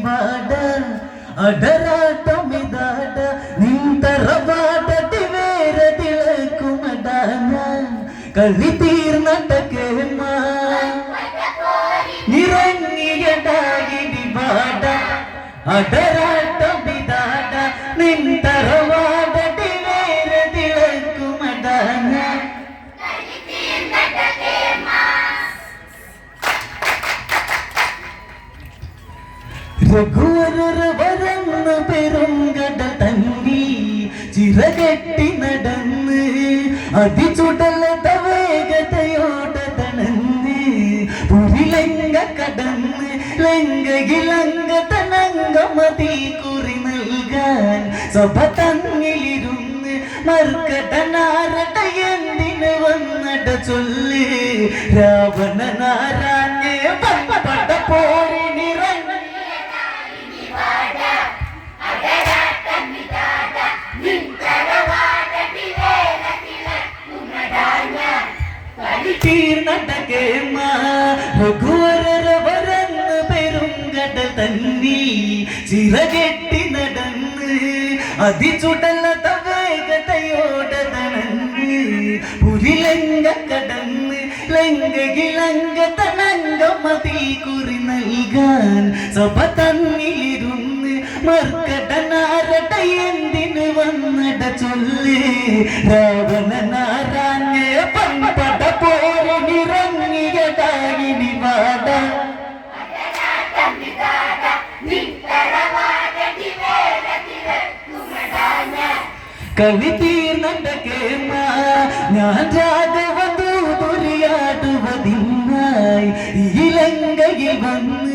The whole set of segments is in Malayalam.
ಬಾಡ ಅಡರಾಟಮಿದಾಡ ನಿಂತರ ಬಾಡಟಿ ಬೇರ ತಿಳಕು ಮಡಾನ ಕಲಿತೀರ್ನಟಕೆ ನಿರಂಗಿಯದಾಗಿ ಬಾಡ ಅಡರಾಟಮಿದಾಡ ನಿಂತರ ಬಾಡಟಿ ಬೇರ ತಿಳಕು ಮಡಾನ രഘുവരർ വരന്ന് പെരുങ്കട തന്നി ചിറകെട്ടി നടന്ന് അതിചുടലത വേഗതയോടെ തണന്ന് പുരിലങ്ക കടന്ന് ലങ്കയിലങ്ക തനങ്ക മതി കുറി നൽകാൻ സഭ തന്നിലിരുന്ന് മർക്കടനാരട എന്തിന് വന്നട ചൊല്ല് രാവണനാരാഞ്ഞ് പട പോരി രഘുവരർ വരന്ന് പെരുങ്കട തന്നി ചിറകെട്ടി നടന്ന് അതിചുടലത വേഗതയോടെ തണന്ന് പുരിലങ്ക കടന്ന് ലങ്കയിലങ്ക തനങ്ക മതി കുറി നൽകാൻ സഭ തന്നിലിരുന്ന് മർക്കടനാരട എന്തിന് വന്നട ചൊല്ല് രാവണനാരാഞ്ഞ് പമ്പട പോരി നിറങ്ങിയതായി വാട കവി തീർന്നടക്കെ ഞാൻ രാഘവധൂ ദുരിയാടുവതിനായി ഈ ലങ്കയിൽ വന്ന്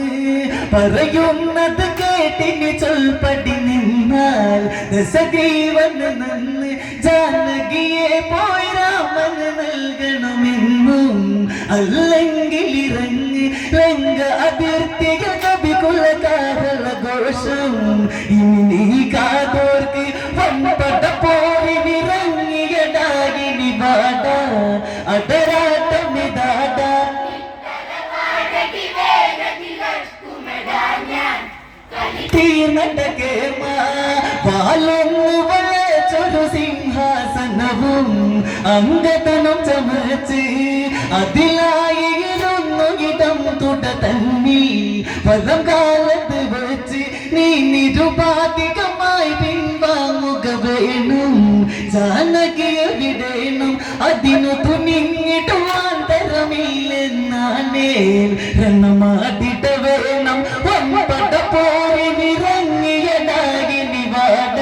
പറയുന്നത് കേട്ടിന് ചൊൽപ്പടി നിന്നാൽ ദശഗ്രീവന് നിന്ന് ജാനകിയെ പോയി രാമന് നൽകണമെന്നും അല്ലെങ്കിൽ ഇറങ്ങി ലങ്ക അതിർത്തിക കവികുല കാരള ഘോഷം ഇനി കാതോർക്ക് വമ്പട പോരി നിറങ്ങിയതായി വാട അടരാട്ടമിതാട തീർന്നടക്കെ വാലൊന്നു വളച്ചൊരു സിംഹാസനവും അംഗതനം ചമച്ച് അതിലായിരുന്നു ഇടം തുട തന്നി വലം കാലത്ത് വെച്ച് നീ നിരുപാധികമായി പിൻവാങ്ങുക വേണം ജാനകിയെ വിടേണം അതിനു തുനിഞ്ഞിടുവാൻ തരമില്ലെന്നാണേ രണമാടിട വേണം വമ്പട പോരി നിറങ്ങിയതായി വാട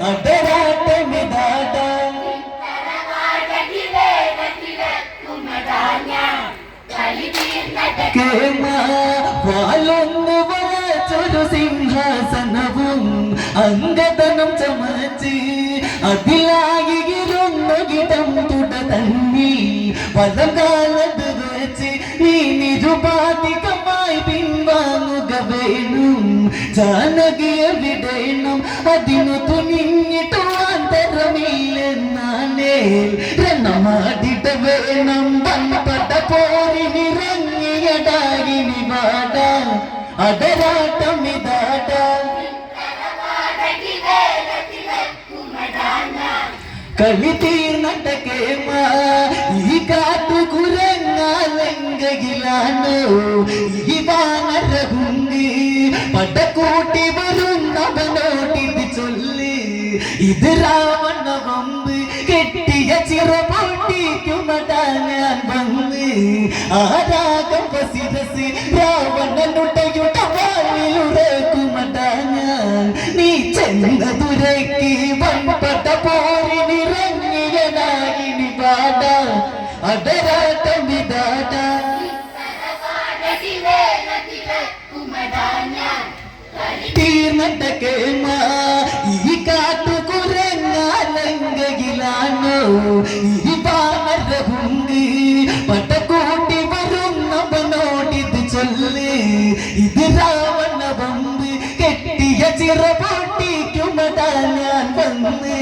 അടരാട്ടമിതാട വാലൊന്നു വളച്ചൊരു സിംഹാസനവും അംഗതനം ചമച്ച് അതിലായിരുന്നു ഇടം തുട തന്നി വലം കാലത്ത് വെച്ച് നീ നിരുപാധികമായി പിൻവാങ്ങുക വേണം ജാനകിയെ വിടേണം അതിനു തുനിഞ്ഞിട്ടുവാൻ തരമില്ലെന്നാണേ രണമാടിട വേണം വമ്പട പോരി നിറങ്ങിയതായി വാട അടരാട്ടമിതാട കവി തീർന്നടക്കെ ഈ കാട്ടു കുരങ്ങാലങ്കയിലാണോ ഈ വാനരഹുങ്ക് പടക്കൂട്ടി വരുന്നവനോട്ടിത് ചൊല്ല് ഇത് രാവണ വമ്പ് കെട്ടിയ ചിറ പൊട്ടിക്കുമടാ ഞാൻ വന്ന് ആരാകം ശിരസ് രാവണനുടയുട വാളിലുറക്കുമടാ ഞാൻ നീ ചെന്ന ദുരയ്ക്ക് വമ്പട പോരി നിറങ്ങിയതായി വാട അടരാട്ടമിതാട തീർന്നടക്കെ ഈ കാട്ടു കുരങ്ങാലങ്കയിലാണോ ഈ വാനരഹുങ്ക് പടക്കൂട്ടി വരുന്നവനോടിത് ചൊല്ല് ഇത് രാവണ വമ്പ് കെട്ടിയ ചിറ പൊട്ടിക്കുമടാ ഞാൻ വന്ന്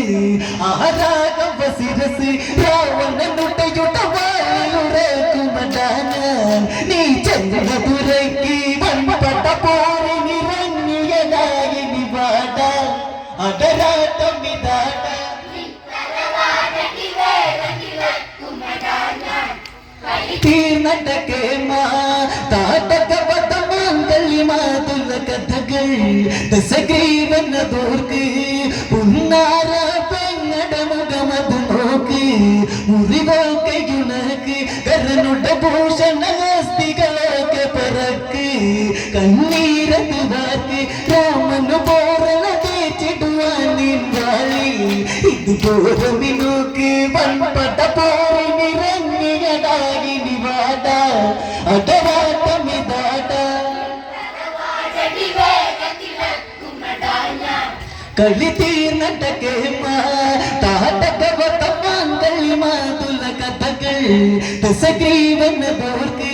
ആരാകം ശിരസ് രാവണനുടയുട വാളിലുറക്കുമടാ ഞാൻ നീ ചെന്ന ദുരയ്ക്ക് വമ്പട പോരി നിറങ്ങി തീർന്നട്ടക്കെ താട്ടക പദമാങ്കലി മാതുല കഥകൾ ദശഗ്രീവനതോർക്ക് ഉന്നാര പെങ്ങട മുഖമത് നോക്ക് മുറിവോക്കയുണക്ക് കരനുട ഭൂഷണ ഹസ്തികളൊക്കെ പറക്ക് കണ്ണീരത് വാക്ക് രാമനു പോറല തേച്ചിടുവാൻ നിൻവാളി ഇതുപോലെ നോക്ക് വൻപട പോയി നിറങ്ങിയതാകിനി വാട അടവാട്ടമിതാട കളി തീർന്നട്ടക്കെ താട്ടക വട്ടമാങ്കലി മാതുല കഥകൾ ദശഗ്രീവനതോർക്ക്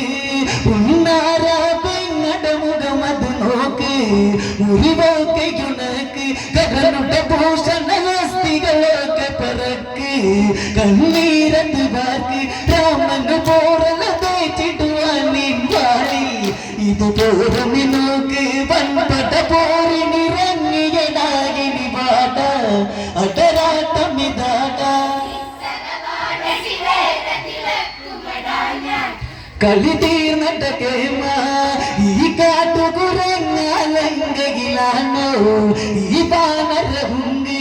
ഉന്നാര പെങ്ങട മുഖമത് നോക്ക് മുറിവോക്കയുണക്ക് കരനുട ഭൂഷണ ഹസ്തികളൊക്കെ പറക്ക് കണ്ണീരത് വാക്ക് രാമന് പോറല തേച്ചിടുവാൻ നിൻവാളി ഇതുപോലെ നോക്ക് വൻപട പോറി നിറങ്ങിയതാകിനി വാട അടരാട്ടമിതാട കളി തീർന്നട്ടക്കെ ഈ കാട്ടുകുരങ്ങാലങ്കയിലാണോ ഈ വാനരഹുങ്ക്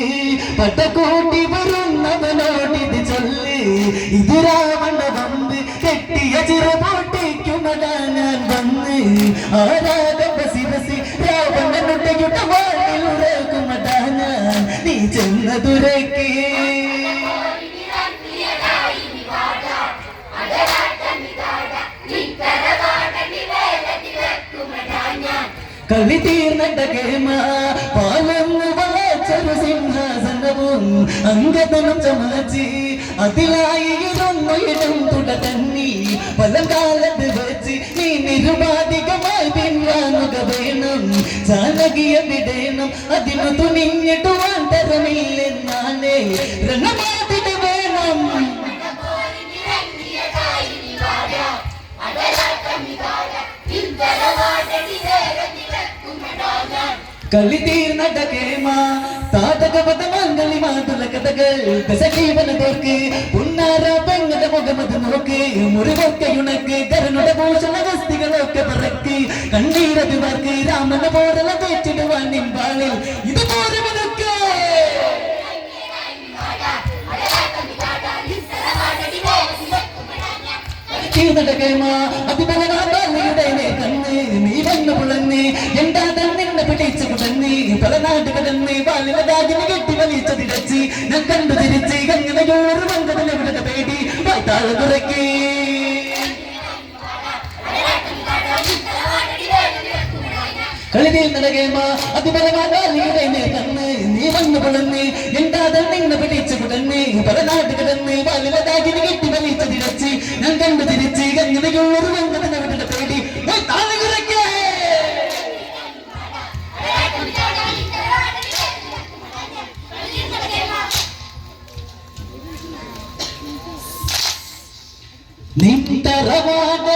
പട്ടക്കൂട്ടി വരുന്നവനോടിത് ചൊല്ല് ഇത് രാവണ വമ്പ് കെട്ടിയ ചിറ പൊട്ടിക്കുമടാ ഞാൻ വന്ന് ആരാധക ശിരസി രാവണനുടയുടെ വാഴിലുറക്കുമടാ ഞാൻ നീ ചെന്നതുരക്ക് കളി തീർന്നട്ടക്കെ പാലന്നു വളച്ചൊരു സിംഹാസനവും അംഗതനം ചമച്ച് അതിലായി ഇരുന്നൊയിടും തുട തന്നി പലകാലത്ത് വെച്ച് നീ നിരുപാധികമായി പിൻവാങ്ങുക വേണം ജാനകിയ വിടേണം അതിനു തുനിഞ്ഞിടുവാൻ തരമില്ലെന്നാലേ രണമാതിന് വേണം കളി തീർന്നട്ടക്കെ താട്ടക പദമാങ്കലി മാതുല കഥകൾ ദശഗ്രീവനതോർക്ക് ഉന്നാര പെങ്ങട മുഖമത് നോക്ക് മുറിവൊക്കയുണക്ക് കരനുട ഭൂഷണ ഹസ്തികളൊക്കെ പറക്ക് കണ്ണീരത് വാർക്ക് രാമന പോറല തേച്ചിടുവാൻ നിൻവാളിൽ ഇതുപോലെ അതിബലനാളിയുടെ കണ്ണ് നീ വന്നു പുളന്ന് എന്താ തന്നെ പിടിച്ചു കുടന്ന് പല നാട്ട് കടന്ന് ബാലിനതാകിന് കെട്ടി വലിച്ചതിരച്ച് ഞാൻ കണ്ടു തിരിച്ച് കങ്ങനയോറ് വങ്കതിലെവിടെ പേടി വായ്ത്താള തുറക്കി കളിതിൽ നടകേമ അതിബലനാളിയുടെ കണ്ണ് നീ വന്നു പുളന്ന് എന്താ തന്നെ പിടിച്ചു കുടന്ന് പല നാട്ട് കടന്ന് ബാലിനതാകിന് കെട്ടി വലിച്ചതിരച്ച് ഞാൻ കണ്ടു തിരിച്ച് കങ്ങനയോറ് വങ്കതിലെവിടെ പേടി വായ്ത്താള തുറക്കി നിന്തരവാട